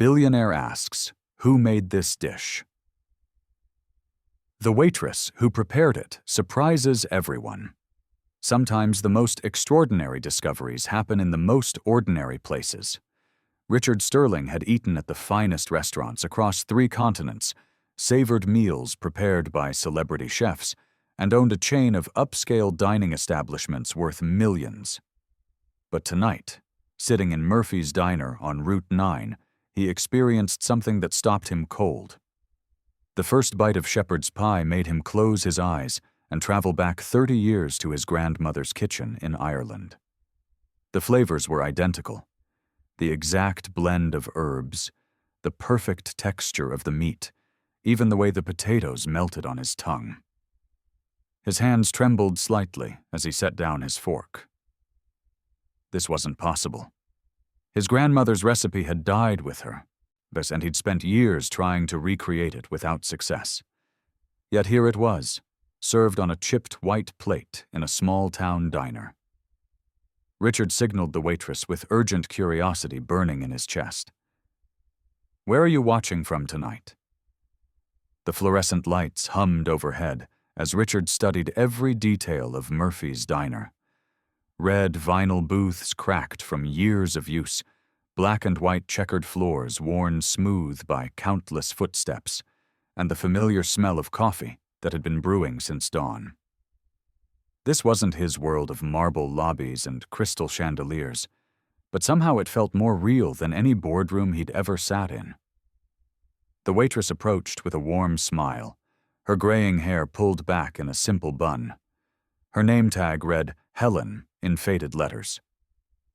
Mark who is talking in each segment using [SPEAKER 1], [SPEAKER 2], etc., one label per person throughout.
[SPEAKER 1] Billionaire asks, who made this dish? The waitress who prepared it surprises everyone. Sometimes the most extraordinary discoveries happen in the most ordinary places. Richard Sterling had eaten at the finest restaurants across 3 continents, savored meals prepared by celebrity chefs, and owned a chain of upscale dining establishments worth millions. But tonight, sitting in Murphy's Diner on Route 9, he experienced something that stopped him cold. The first bite of shepherd's pie made him close his eyes and travel back 30 years to his grandmother's kitchen in Ireland. The flavors were identical. The exact blend of herbs, the perfect texture of the meat, even the way the potatoes melted on his tongue. His hands trembled slightly as he set down his fork. This wasn't possible. His grandmother's recipe had died with her, and he'd spent years trying to recreate it without success. Yet here it was, served on a chipped white plate in a small-town diner. Richard signaled the waitress with urgent curiosity burning in his chest. "Where are you watching from tonight?" The fluorescent lights hummed overhead as Richard studied every detail of Murphy's Diner. Red vinyl booths cracked from years of use, black and white checkered floors worn smooth by countless footsteps, and the familiar smell of coffee that had been brewing since dawn. This wasn't his world of marble lobbies and crystal chandeliers, but somehow it felt more real than any boardroom he'd ever sat in. The waitress approached with a warm smile, her graying hair pulled back in a simple bun. Her name tag read Helen in faded letters.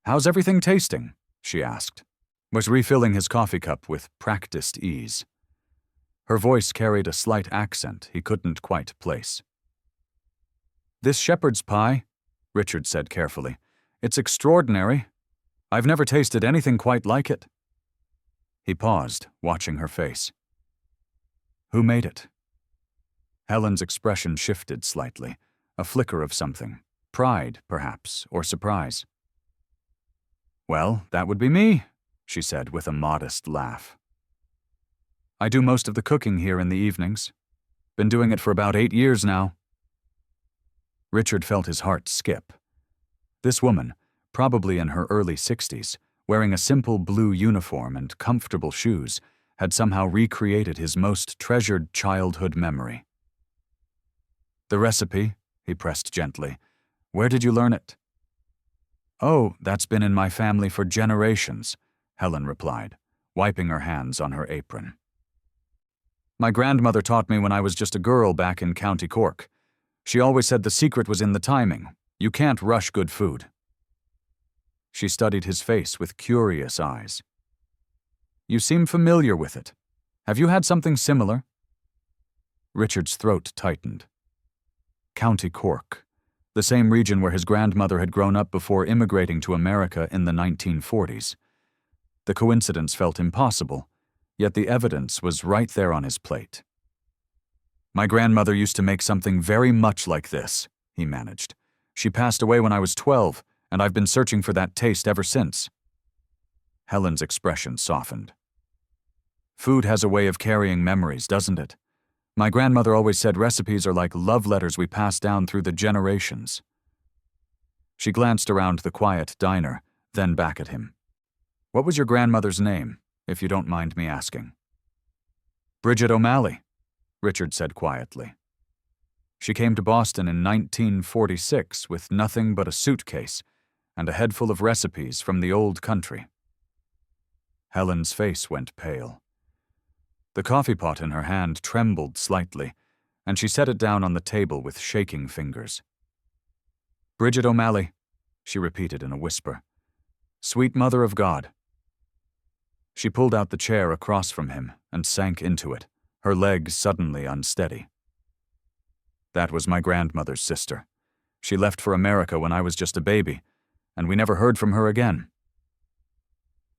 [SPEAKER 1] "How's everything tasting?" she asked, was refilling his coffee cup with practiced ease. Her voice carried a slight accent he couldn't quite place. "This shepherd's pie," Richard said carefully, "it's extraordinary. I've never tasted anything quite like it." He paused, watching her face. "Who made it?" Helen's expression shifted slightly, a flicker of something. Pride, perhaps, or surprise. "Well, that would be me," she said with a modest laugh. "I do most of the cooking here in the evenings. Been doing it for about 8 years now." Richard felt his heart skip. This woman, probably in her early 60s, wearing a simple blue uniform and comfortable shoes, had somehow recreated his most treasured childhood memory. "The recipe," he pressed gently. "Where did you learn it?" "Oh, that's been in my family for generations," Helen replied, wiping her hands on her apron. "My grandmother taught me when I was just a girl back in County Cork. She always said the secret was in the timing. You can't rush good food." She studied his face with curious eyes. "You seem familiar with it. Have you had something similar?" Richard's throat tightened. County Cork. The same region where his grandmother had grown up before immigrating to America in the 1940s. The coincidence felt impossible, yet the evidence was right there on his plate. "My grandmother used to make something very much like this," he managed. "She passed away when I was 12, and I've been searching for that taste ever since." Helen's expression softened. "Food has a way of carrying memories, doesn't it? My grandmother always said recipes are like love letters we pass down through the generations." She glanced around the quiet diner, then back at him. "What was your grandmother's name, if you don't mind me asking?" "Bridget O'Malley," Richard said quietly. "She came to Boston in 1946 with nothing but a suitcase and a head full of recipes from the old country." Helen's face went pale. The coffee pot in her hand trembled slightly, and she set it down on the table with shaking fingers. "Bridget O'Malley," she repeated in a whisper. "Sweet Mother of God." She pulled out the chair across from him and sank into it, her legs suddenly unsteady. "That was my grandmother's sister. She left for America when I was just a baby, and we never heard from her again."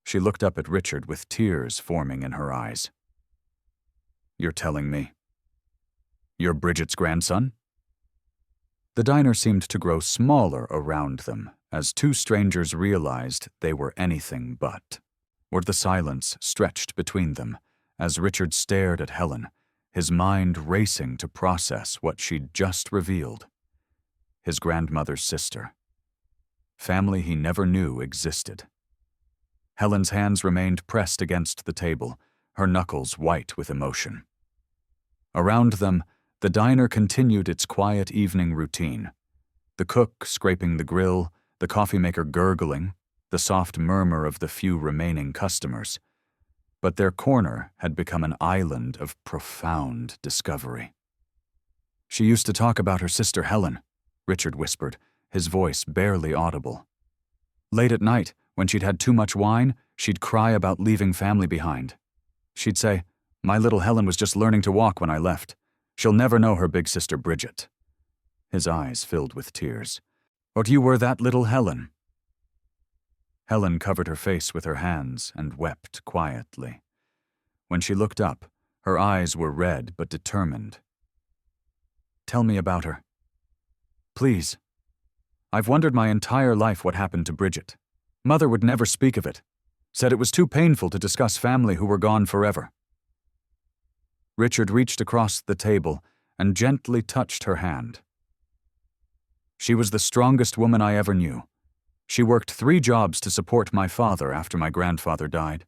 [SPEAKER 1] She looked up at Richard with tears forming in her eyes. "You're telling me you're Bridget's grandson?" The diner seemed to grow smaller around them as 2 strangers realized they were anything but. or the silence stretched between them as Richard stared at Helen, his mind racing to process what she'd just revealed. His grandmother's sister. Family he never knew existed. Helen's hands remained pressed against the table, her knuckles white with emotion. Around them, the diner continued its quiet evening routine. The cook scraping the grill, the coffee maker gurgling, the soft murmur of the few remaining customers. But their corner had become an island of profound discovery. "She used to talk about her sister Helen," Richard whispered, his voice barely audible. "Late at night, when she'd had too much wine, she'd cry about leaving family behind. She'd say, 'My little Helen was just learning to walk when I left. She'll never know her big sister Bridget.'" His eyes filled with tears. "But you were that little Helen." Helen covered her face with her hands and wept quietly. When she looked up, her eyes were red but determined. "Tell me about her. Please. I've wondered my entire life what happened to Bridget. Mother would never speak of it. Said it was too painful to discuss family who were gone forever." Richard reached across the table and gently touched her hand. "She was the strongest woman I ever knew. She worked 3 jobs to support my father after my grandfather died.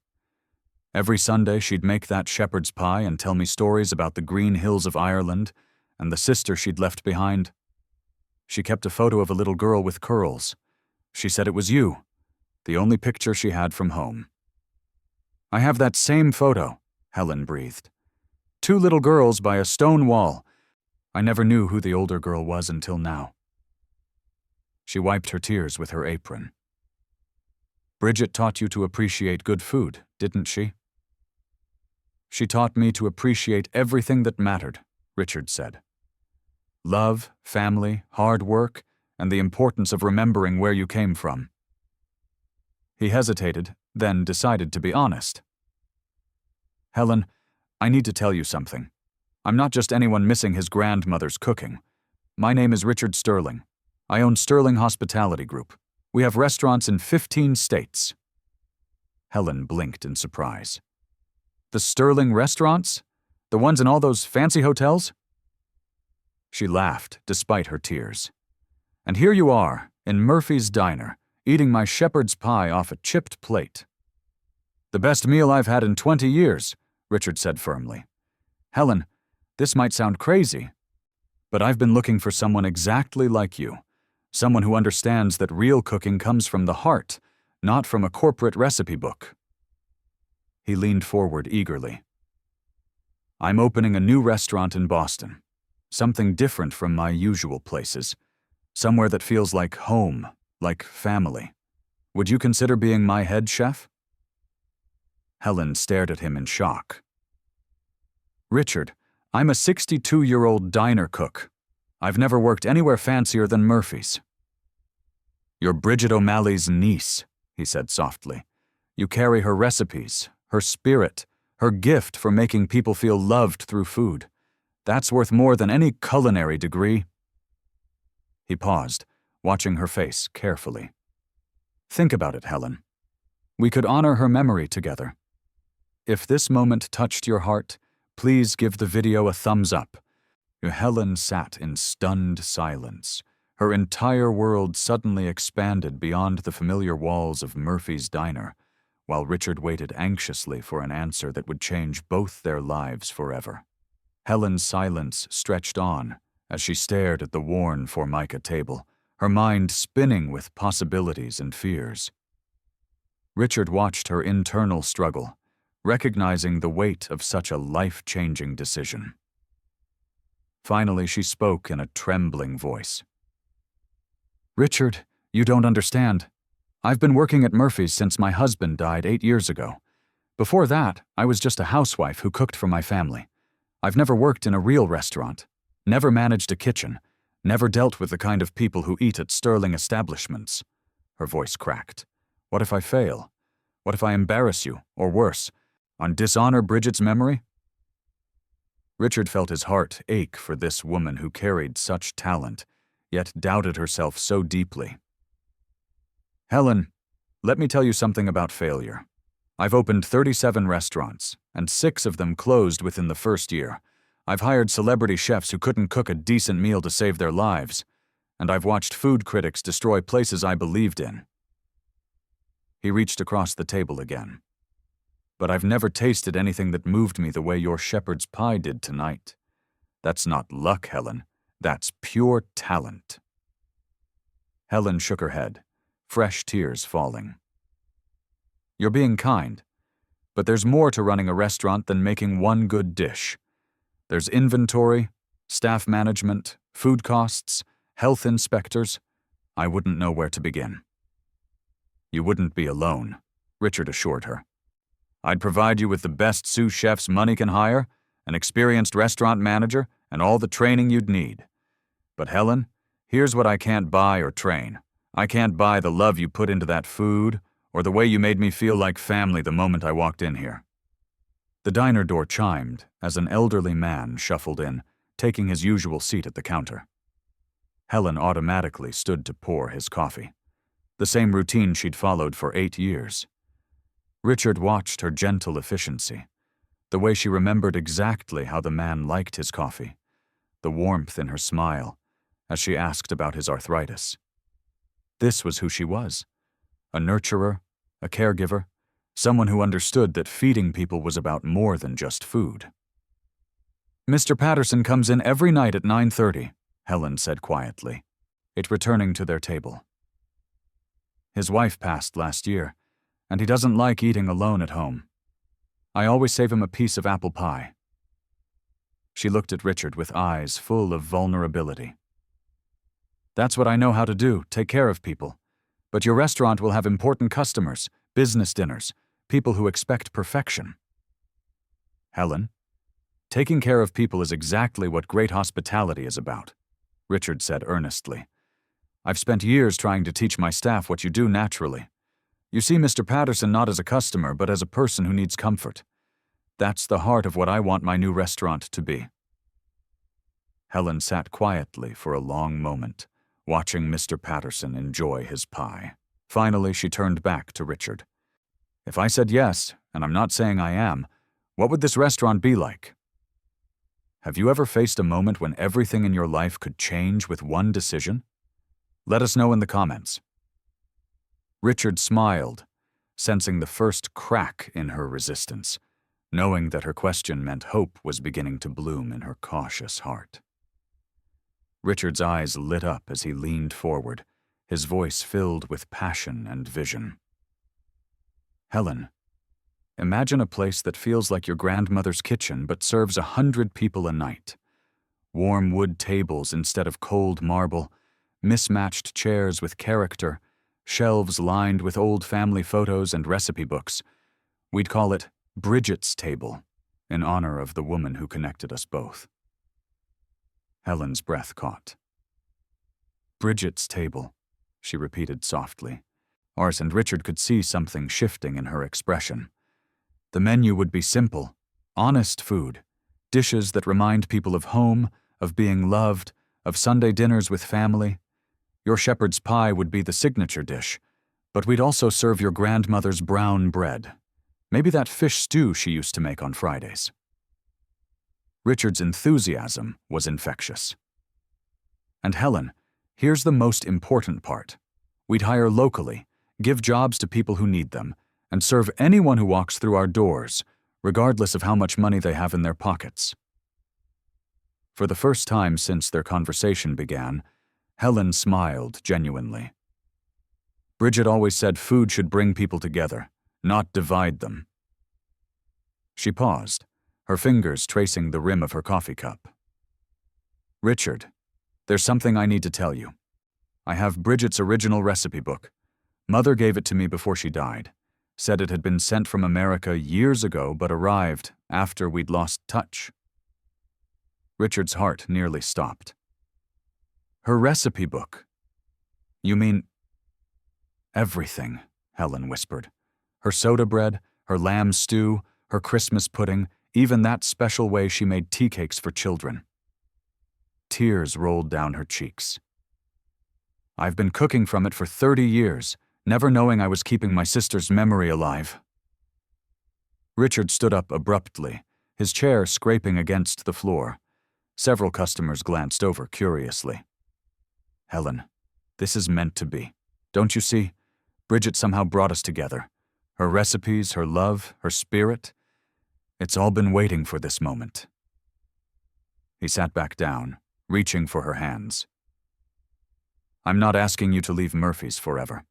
[SPEAKER 1] Every Sunday she'd make that shepherd's pie and tell me stories about the green hills of Ireland and the sister she'd left behind. She kept a photo of a little girl with curls. She said it was you, the only picture she had from home." "I have that same photo," Helen breathed. 2 little girls by a stone wall. I never knew who the older girl was until now." She wiped her tears with her apron. "Bridget taught you to appreciate good food, didn't she?" "She taught me to appreciate everything that mattered," Richard said. "Love, family, hard work, and the importance of remembering where you came from." He hesitated, then decided to be honest. "Helen, I need to tell you something. I'm not just anyone missing his grandmother's cooking. My name is Richard Sterling. I own Sterling Hospitality Group. We have restaurants in 15 states. Helen blinked in surprise. "The Sterling restaurants? The ones in all those fancy hotels?" She laughed, despite her tears. "And here you are, in Murphy's Diner, eating my shepherd's pie off a chipped plate." "The best meal I've had in 20 years, Richard said firmly. "Helen, this might sound crazy, but I've been looking for someone exactly like you. Someone who understands that real cooking comes from the heart, not from a corporate recipe book." He leaned forward eagerly. "I'm opening a new restaurant in Boston. Something different from my usual places. Somewhere that feels like home, like family. Would you consider being my head chef?" Helen stared at him in shock. "Richard, I'm a 62-year-old diner cook. I've never worked anywhere fancier than Murphy's." "You're Bridget O'Malley's niece," he said softly. "You carry her recipes, her spirit, her gift for making people feel loved through food. That's worth more than any culinary degree." He paused, watching her face carefully. "Think about it, Helen. We could honor her memory together. If this moment touched your heart, please give the video a thumbs up." Helen sat in stunned silence. Her entire world suddenly expanded beyond the familiar walls of Murphy's Diner, while Richard waited anxiously for an answer that would change both their lives forever. Helen's silence stretched on as she stared at the worn Formica table, her mind spinning with possibilities and fears. Richard watched her internal struggle, recognizing the weight of such a life-changing decision. Finally, she spoke in a trembling voice. "Richard, you don't understand. I've been working at Murphy's since my husband died 8 years ago. Before that, I was just a housewife who cooked for my family. I've never worked in a real restaurant, never managed a kitchen, never dealt with the kind of people who eat at Sterling establishments." Her voice cracked. "What if I fail? What if I embarrass you, or worse, dishonor Bridget's memory?" Richard felt his heart ache for this woman who carried such talent, yet doubted herself so deeply. "Helen, let me tell you something about failure. I've opened 37 restaurants, and 6 of them closed within the first year. I've hired celebrity chefs who couldn't cook a decent meal to save their lives, and I've watched food critics destroy places I believed in. He reached across the table again. But I've never tasted anything that moved me the way your shepherd's pie did tonight. That's not luck, Helen. That's pure talent. Helen shook her head, fresh tears falling. You're being kind, but there's more to running a restaurant than making one good dish. There's inventory, staff management, food costs, health inspectors. I wouldn't know where to begin. You wouldn't be alone, Richard assured her. I'd provide you with the best sous chefs money can hire, an experienced restaurant manager, and all the training you'd need. But Helen, here's what I can't buy or train. I can't buy the love you put into that food, or the way you made me feel like family the moment I walked in here. The diner door chimed as an elderly man shuffled in, taking his usual seat at the counter. Helen automatically stood to pour his coffee, the same routine she'd followed for 8 years. Richard watched her gentle efficiency, the way she remembered exactly how the man liked his coffee, the warmth in her smile as she asked about his arthritis. This was who she was, a nurturer, a caregiver, someone who understood that feeding people was about more than just food. Mr. Patterson comes in every night at 9:30, Helen said quietly, it returning to their table. His wife passed last year, and he doesn't like eating alone at home. I always save him a piece of apple pie. She looked at Richard with eyes full of vulnerability. That's what I know how to do, take care of people. But your restaurant will have important customers, business dinners, people who expect perfection. Helen, taking care of people is exactly what great hospitality is about, Richard said earnestly. I've spent years trying to teach my staff what you do naturally. You see Mr. Patterson not as a customer, but as a person who needs comfort. That's the heart of what I want my new restaurant to be. Helen sat quietly for a long moment, watching Mr. Patterson enjoy his pie. Finally, she turned back to Richard. If I said yes, and I'm not saying I am, what would this restaurant be like? Have you ever faced a moment when everything in your life could change with one decision? Let us know in the comments. Richard smiled, sensing the first crack in her resistance, knowing that her question meant hope was beginning to bloom in her cautious heart. Richard's eyes lit up as he leaned forward, his voice filled with passion and vision. Helen, imagine a place that feels like your grandmother's kitchen but serves 100 people a night. Warm wood tables instead of cold marble, mismatched chairs with character, shelves lined with old family photos and recipe books. We'd call it Bridget's Table, in honor of the woman who connected us both. Helen's breath caught. Bridget's Table, she repeated softly. Ars and Richard could see something shifting in her expression. The menu would be simple, honest food, dishes that remind people of home, of being loved, of Sunday dinners with family. Your shepherd's pie would be the signature dish, but we'd also serve your grandmother's brown bread. Maybe that fish stew she used to make on Fridays. Richard's enthusiasm was infectious. And Helen, here's the most important part. We'd hire locally, give jobs to people who need them, and serve anyone who walks through our doors, regardless of how much money they have in their pockets. For the first time since their conversation began, Helen smiled genuinely. Bridget always said food should bring people together, not divide them. She paused, her fingers tracing the rim of her coffee cup. Richard, there's something I need to tell you. I have Bridget's original recipe book. Mother gave it to me before she died. Said it had been sent from America years ago but arrived after we'd lost touch. Richard's heart nearly stopped. Her recipe book. You mean... Everything, Helen whispered. Her soda bread, her lamb stew, her Christmas pudding, even that special way she made tea cakes for children. Tears rolled down her cheeks. I've been cooking from it for 30 years, never knowing I was keeping my sister's memory alive. Richard stood up abruptly, his chair scraping against the floor. Several customers glanced over curiously. "Helen, this is meant to be. Don't you see? Bridget somehow brought us together. Her recipes, her love, her spirit. It's all been waiting for this moment." He sat back down, reaching for her hands. "I'm not asking you to leave Murphy's forever.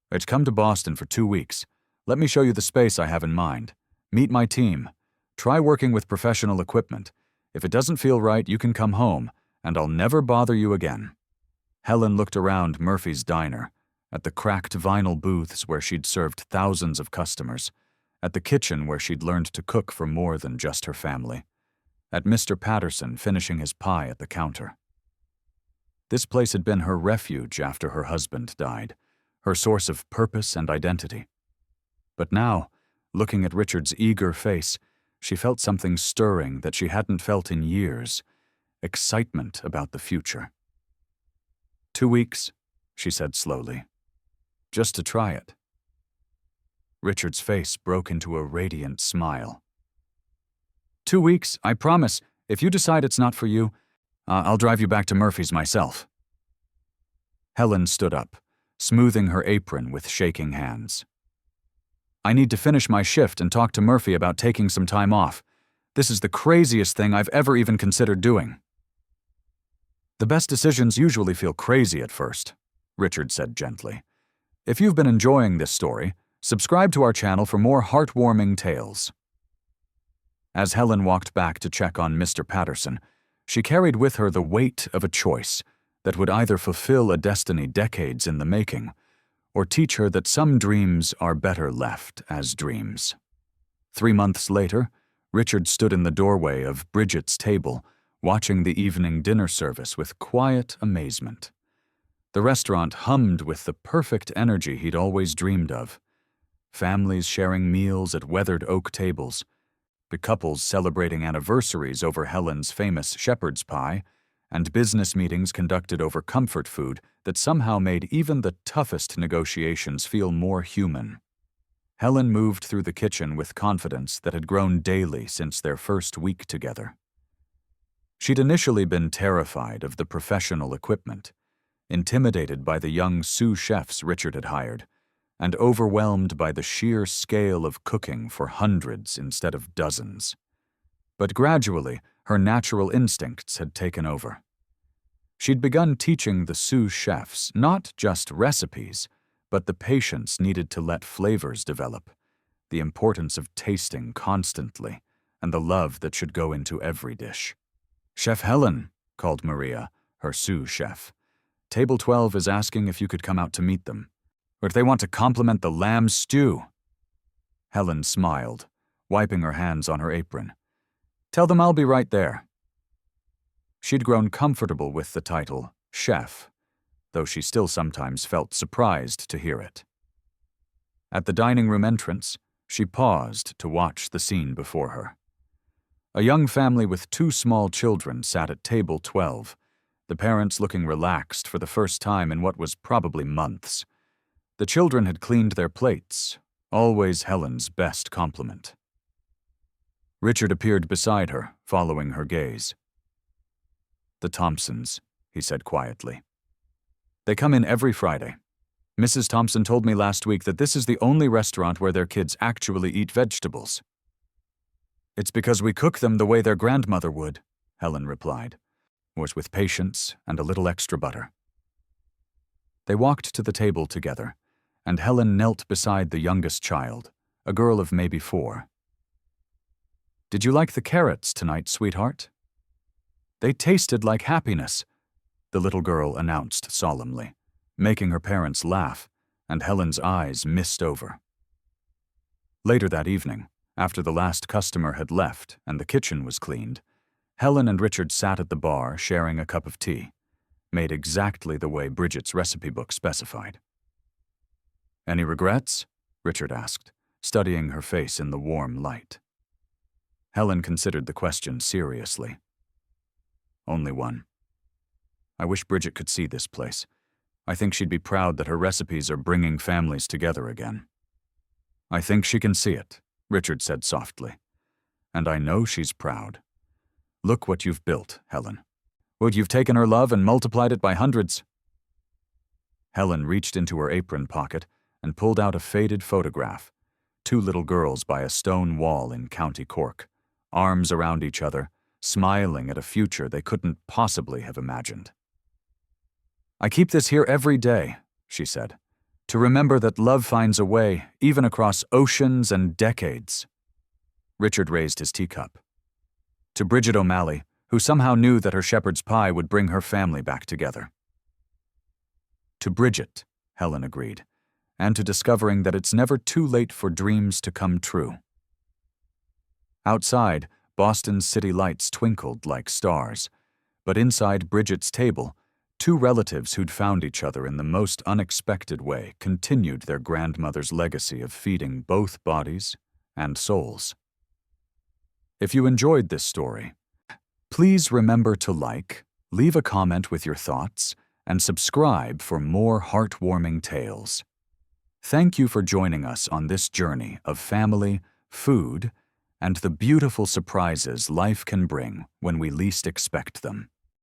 [SPEAKER 1] I'd come to Boston for 2 weeks. Let me show you the space I have in mind. Meet my team. Try working with professional equipment. If it doesn't feel right, you can come home, and I'll never bother you again." Helen looked around Murphy's diner, at the cracked vinyl booths where she'd served thousands of customers, at the kitchen where she'd learned to cook for more than just her family, at Mr. Patterson finishing his pie at the counter. This place had been her refuge after her husband died, her source of purpose and identity. But now, looking at Richard's eager face, she felt something stirring that she hadn't felt in years, excitement about the future. 2 weeks, she said slowly. Just to try it. Richard's face broke into a radiant smile. 2 weeks, I promise. If you decide it's not for you, I'll drive you back to Murphy's myself. Helen stood up, smoothing her apron with shaking hands. I need to finish my shift and talk to Murphy about taking some time off. This is the craziest thing I've ever even considered doing. The best decisions usually feel crazy at first, Richard said gently. If you've been enjoying this story, subscribe to our channel for more heartwarming tales. As Helen walked back to check on Mr. Patterson, she carried with her the weight of a choice that would either fulfill a destiny decades in the making, or teach her that some dreams are better left as dreams. 3 months later, Richard stood in the doorway of Bridget's table, watching the evening dinner service with quiet amazement. The restaurant hummed with the perfect energy he'd always dreamed of. Families sharing meals at weathered oak tables, the couples celebrating anniversaries over Helen's famous shepherd's pie, and business meetings conducted over comfort food that somehow made even the toughest negotiations feel more human. Helen moved through the kitchen with confidence that had grown daily since their first week together. She'd initially been terrified of the professional equipment, intimidated by the young sous chefs Richard had hired, and overwhelmed by the sheer scale of cooking for hundreds instead of dozens. But gradually, her natural instincts had taken over. She'd begun teaching the sous chefs not just recipes, but the patience needed to let flavors develop, the importance of tasting constantly, and the love that should go into every dish. "Chef Helen," called Maria, her sous chef. "Table 12 is asking if you could come out to meet them, or if they want to compliment the lamb stew." Helen smiled, wiping her hands on her apron. "Tell them I'll be right there." She'd grown comfortable with the title chef, though she still sometimes felt surprised to hear it. At the dining room entrance, she paused to watch the scene before her. A young family with 2 small children sat at table 12, the parents looking relaxed for the first time in what was probably months. The children had cleaned their plates, always Helen's best compliment. Richard appeared beside her, following her gaze. "The Thompsons," he said quietly. "They come in every Friday. Mrs. Thompson told me last week that this is the only restaurant where their kids actually eat vegetables." "It's because we cook them the way their grandmother would," Helen replied, was with patience and a little extra butter. They walked to the table together, and Helen knelt beside the youngest child, a girl of maybe 4. "Did you like the carrots tonight, sweetheart?" "They tasted like happiness," the little girl announced solemnly, making her parents laugh, and Helen's eyes mist over. Later that evening, after the last customer had left and the kitchen was cleaned, Helen and Richard sat at the bar sharing a cup of tea, made exactly the way Bridget's recipe book specified. "Any regrets?" Richard asked, studying her face in the warm light. Helen considered the question seriously. "Only one. I wish Bridget could see this place. I think she'd be proud that her recipes are bringing families together again." "I think she can see it," Richard said softly. "And I know she's proud. Look what you've built, Helen. Would you've taken her love and multiplied it by hundreds?" Helen reached into her apron pocket and pulled out a faded photograph. Two little girls by a stone wall in County Cork, arms around each other, smiling at a future they couldn't possibly have imagined. "I keep this here every day," she said, "to remember that love finds a way, even across oceans and decades." Richard raised his teacup. To Bridget O'Malley, who somehow knew that her shepherd's pie would bring her family back together. To Bridget, Helen agreed, and to discovering that it's never too late for dreams to come true. Outside, Boston's city lights twinkled like stars, but inside Bridget's table, two relatives who'd found each other in the most unexpected way continued their grandmother's legacy of feeding both bodies and souls. If you enjoyed this story, please remember to like, leave a comment with your thoughts, and subscribe for more heartwarming tales. Thank you for joining us on this journey of family, food, and the beautiful surprises life can bring when we least expect them.